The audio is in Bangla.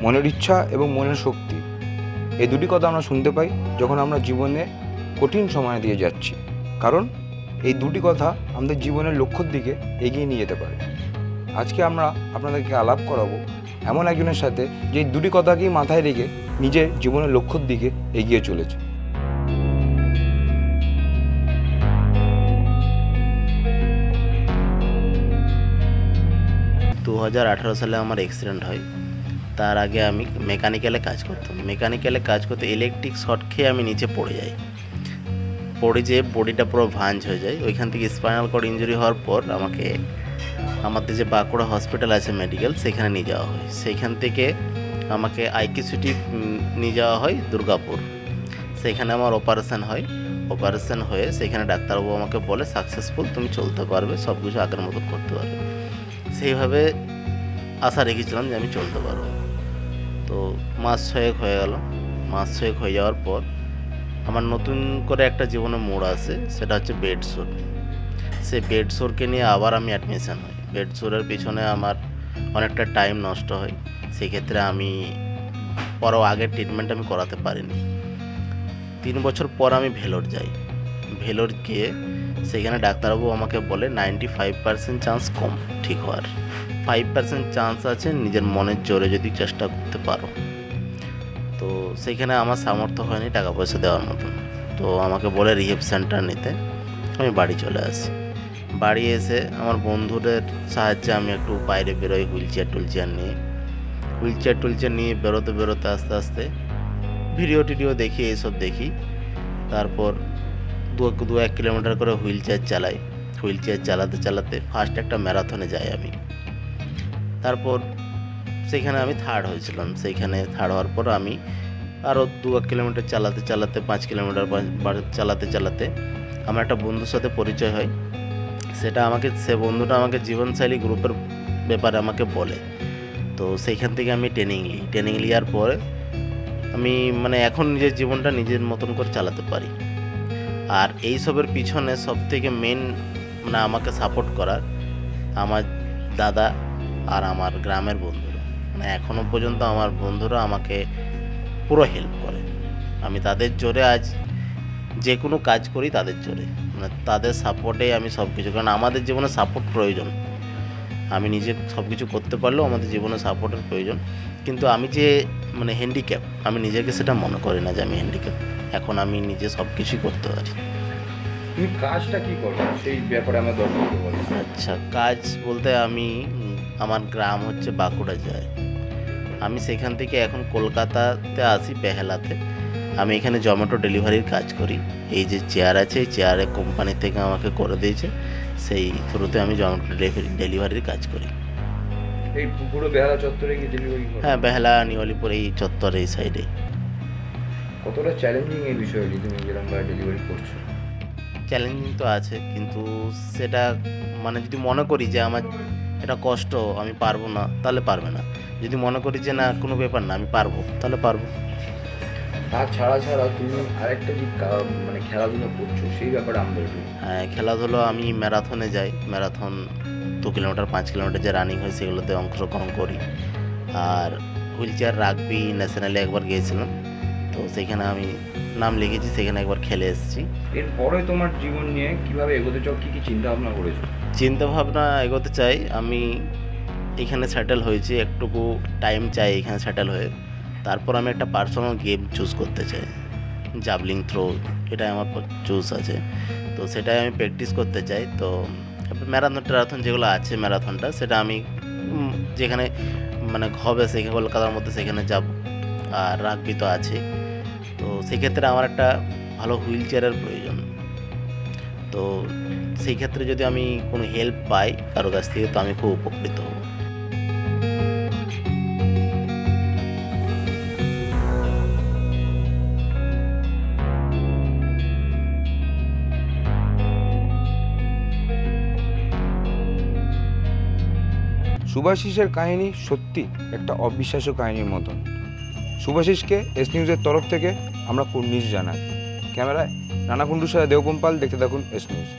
মনের ইচ্ছা এবং মনের শক্তি, এই দুটি কথা আমরা শুনতে পাই যখন আমরা জীবনে কঠিন সময় দিয়ে যাচ্ছি। কারণ এই দুটি কথা আমাদের জীবনের লক্ষ্যের দিকে এগিয়ে নিয়ে যেতে পারে। আজকে আমরা আপনাদেরকে আলাপ করাবো এমন একজনের সাথে যে এই দুটি কথাকেই মাথায় রেখে নিজের জীবনের লক্ষ্যের দিকে এগিয়ে চলেছে। 2018 সালে আমার অ্যাক্সিডেন্ট হয়। তার আগে আমি মেকানিক্যালে কাজ করতাম। মেকানিক্যালে কাজ করতে ইলেকট্রিক শর্ট খেয়ে আমি নিচে পড়ে যাই। পড়ে যেয়ে বডিটা পুরো ভাঁজ হয়ে যায়। ওইখান থেকে স্পাইনাল কর্ড ইঞ্জুরি হওয়ার পর আমাকে আমাদের যে বাঁকুড়া হসপিটাল আছে মেডিকেল, সেখানে নিয়ে যাওয়া হয়। সেইখান থেকে আমাকে আইকিউসিটি নিয়ে যাওয়া হয় দুর্গাপুর। সেখানে আমার অপারেশান হয়। অপারেশান হয়ে সেখানে ডাক্তারবাবু আমাকে বলে সাকসেসফুল, তুমি চলতে পারবে, সব কিছু আগের মতো করতে পারবে। সেইভাবে আশা রেখেছিলাম যে আমি চলতে পারবো। তো মাস ছয়েক হয়ে গেল। মাস ছয়েক হয়ে যাওয়ার পর আমার নতুন করে একটা জীবনে মোড় আসে, সেটা হচ্ছে বেড সোর। সেই বেড সোরকে নিয়ে আবার আমি অ্যাডমিশান হই। বেড সোরের পিছনে আমার অনেকটা টাইম নষ্ট হয়। সেক্ষেত্রে আমি আগের ট্রিটমেন্ট আমি করাতে পারিনি। 3 বছর পর আমি ভেলোর যাই। ভেলোর গিয়ে সেখানে ডাক্তারবাবু আমাকে বলে 95% চান্স কম ঠিক হওয়ার, 5% চান্স আছে নিজের মনের জোরে যদি চেষ্টা করতে পারো। তো সেইখানে আমার সামর্থ্য হয়নি টাকা পয়সা দেওয়ার মতন। তো আমাকে বলে রিহেব সেন্টার নিতে। আমি বাড়ি চলে আসি। বাড়ি এসে আমার বন্ধুদের সাহায্যে আমি একটু বাইরে বেরোই হুইল চেয়ার নিয়ে বেরোতে আস্তে আস্তে ভিডিও দেখি, এইসব দেখি। তারপর 2-1 কিলোমিটার করে হুইল চেয়ার চালাই। হুইল চেয়ার চালাতে ফার্স্ট একটা ম্যারাথনে যাই আমি। তারপর সেখানে আমি থার্ড হয়েছিলাম। সেইখানে থার্ড হওয়ার পর আমি আরও 2-1 কিলোমিটার চালাতে 5 কিলোমিটার চালাতে আমার একটা বন্ধুর সাথে পরিচয় হয়। সে বন্ধুটা আমাকে জীবনশৈলী গ্রুপের ব্যাপারে আমাকে বলে। তো সেইখান থেকে আমি ট্রেনিং নেওয়ার পরে আমি এখন নিজের জীবনটা নিজের মতন করে চালাতে পারি। আর এইসবের পিছনে সবথেকে মেন আমাকে সাপোর্ট করার আমার দাদা আর আমার গ্রামের বন্ধুরা। এখনও পর্যন্ত আমার বন্ধুরা আমাকে পুরো হেল্প করে। আমি তাদের জোরে আজ যে কোনো কাজ করি, তাদের জোরে, তাদের সাপোর্টে আমি সব কিছু। কারণ আমাদের জীবনে সাপোর্ট প্রয়োজন। আমি নিজে সব কিছু করতে পারলেও আমাদের জীবনে সাপোর্টের প্রয়োজন। কিন্তু আমি যে হ্যান্ডিক্যাপ, আমি নিজেকে সেটা মনে করি না যে আমি হ্যান্ডিক্যাপ। এখন আমি নিজে সব কিছুই করতে পারি। তুমি কাজটা কি করো সেই ব্যাপারে আমার দরকার বলো। আচ্ছা, কাজ বলতে আমি আমার গ্রাম হচ্ছে বাঁকুড়া যায়। আমি সেখান থেকে এখন কলকাতাতে আসি বেহালাতে। আমি এখানে জোম্যাটো ডেলিভারির কাজ করি। এই যে চেয়ার আছে, এই চেয়ারে কোম্পানি থেকে আমাকে করে দিয়েছে, সেই থ্রুতে আমি জোম্যাটো ডেলিভারির কাজ করি। এই পুরো বেহালা চত্বরে কি ডেলিভারি করো? হ্যাঁ, বেহালা নিওয়ালিপুর এই চত্বরে এই সাইডে। কতটা চ্যালেঞ্জিং এই বিষয়টি তুমি যেরকমভাবে ডেলিভারি করছো? চ্যালেঞ্জিং তো আছে, কিন্তু সেটা যদি মনে করি যে আমার এটা কষ্ট, আমি পারবো না, তাহলে পারবে না। যদি মনে করি যে না, কোনো ব্যাপার না, আমি পারবো, তাহলে পারবো। তার ছাড়া তুমি আরেকটা যে খেলাধুলো করছো সেই ব্যাপারে আমাদের একটু। হ্যাঁ, খেলাধুলো আমি ম্যারাথনে যাই। ম্যারাথন 2 কিলোমিটার 5 কিলোমিটার যে রানিং হয় সেগুলোতে অংশগ্রহণ করি। আর হুইল চেয়ার রাগবি ন্যাশনালে একবার গিয়েছিলাম। তো সেখানে আমি নাম লিখেছি, সেখানে একবার খেলে এসেছি। এরপরে তোমার জীবন নিয়ে কীভাবে এগোতে চাও, কী চিন্তাভাবনা করেছো? চিন্তাভাবনা এগোতে চাই, আমি এখানে সেটেল হয়েছি, একটুকু টাইম চাই এখানে সেটেল হয়ে। তারপর আমি একটা পার্সোনাল গেম চুজ করতে চাই, জাভলিং থ্রো, এটাই আমার চুজ আছে। তো সেটাই আমি প্র্যাকটিস করতে চাই। তো ম্যারাথন যেগুলো আছে, ম্যারাথনটা সেটা আমি যেখানে হবে সেখানে কলকাতার মধ্যে সেখানে যাব। আর রাগবি তো আছে। তো সেক্ষেত্রে আমার একটা ভালো হুইল চেয়ারের প্রয়োজন। তো সেই ক্ষেত্রে যদি আমি কোনো হেল্প পাই কারো কাছ থেকে, তো আমি খুব উপকৃত হব। শুভাশিসের কাহিনী সত্যি একটা অবিশ্বাস্য কাহিনীর মতন। শুভাশিসকে এস নিউজের তরফ থেকে আমরা কুর্নিশ জানাই। ক্যামেরায় রানা কুণ্ডুর সাথে দেবকুম্পাল, দেখতে থাকুন এস নিউজ।